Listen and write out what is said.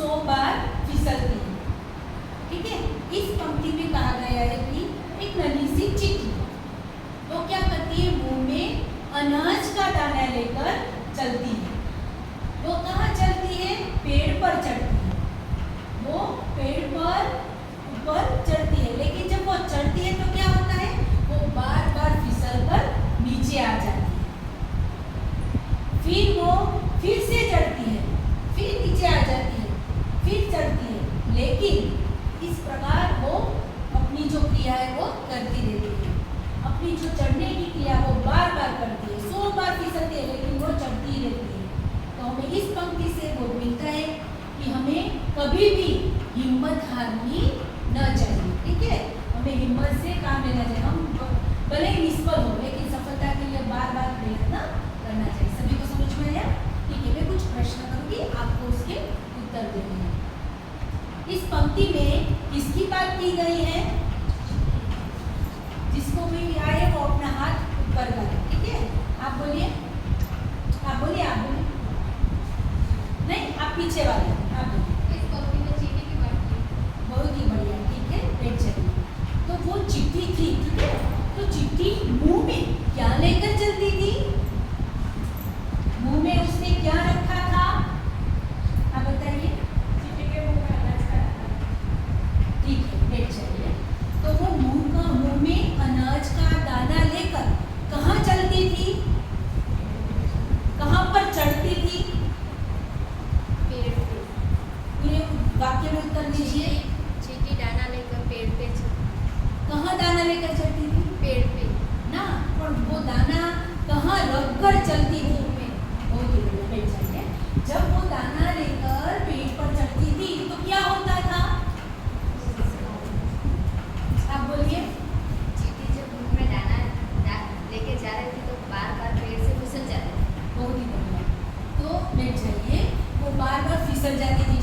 100 बार फिसलती है। ठीक है, इस पंक्ति में कहा गया है कि एक नन्ही सी चींटी वो क्या करती है, मुंह में अनाज का दाना लेकर चलती है। वो कहाँ चलती है, पेड़ पर चढ़ती है। वो पेड़ पर ऊपर चढ़ती है, लेकिन जब वो चढ़ती है तो क्या होता है, वो बार बार फिसल कर नीचे आ जाती है। फिर वो फिर से चढ़ती है, फिर नीचे आ जाती है, फिर चढ़ती है, लेकिन इस प्रकार वो अपनी जो क्रिया है वो करती रहती है। अपनी जो चढ़ने की क्रिया वो बार बार करती है, 100 बार फिसलती है, लेकिन वो चढ़ती ही रहती है। तो हमें इस पंक्ति से वो मिलता है कि हमें कभी भी हिम्मत हारनी न चाहिए। ठीक है, हमें हिम्मत से काम लेना चाहिए। हम भले ही निष्फल हो, लेकिन सफलता के लिए बार बार प्रयत्न करना चाहिए। सभी को समझ में आया? ठीक है, मैं कुछ प्रश्न करूंगी, आपको उसके उत्तर देने हैं। इस पंक्ति में किसकी बात की गई है? जिसको भी आए वो अपना हाथ ऊपर करे। ठीक है, आप बोलिए, आप बोलिए, आप बोलिए। नहीं, आप पीछे वाले, आप बोलिए। इस पंक्ति में चींटी की बात की। बहुत ही बढ़िया। ठीक है, बैठ जाइए। तो वो चींटी थी, ठीक है, तो चींटी मुंह में क्या लेकर चलती थी? मुंह में उसने क्या रखा था? आप बताइए। चींटी के मुंह में अनाज का दाना। ठीक है, बैठ जाइए। तो वो मुंह में अनाज का दाना लेकर कहाँ चलती थी? कहाँ पर चढ़ती थी? पेड़ पे। पूरे वाक्य में उत्तर दीजिए। चींटी दाना लेकर पेड़ पे कहाँ दाना लेकर चलती थी? पेड़ पे ना, पर वो दाना कहाँ रखकर चलती थी? बहुत ही बढ़िया, बैठ जाइए। जब वो दाना लेकर पेड़ पर चढ़ती थी तो क्या होता था? आप बोलिए। चींटी जब मुंह में दाना लेके जा रही थी तो बार बार पेड़ से फिसल जाती थी। बहुत ही बढ़िया। तो बैठ जाइए। वो बार बार फिसल जाती थी,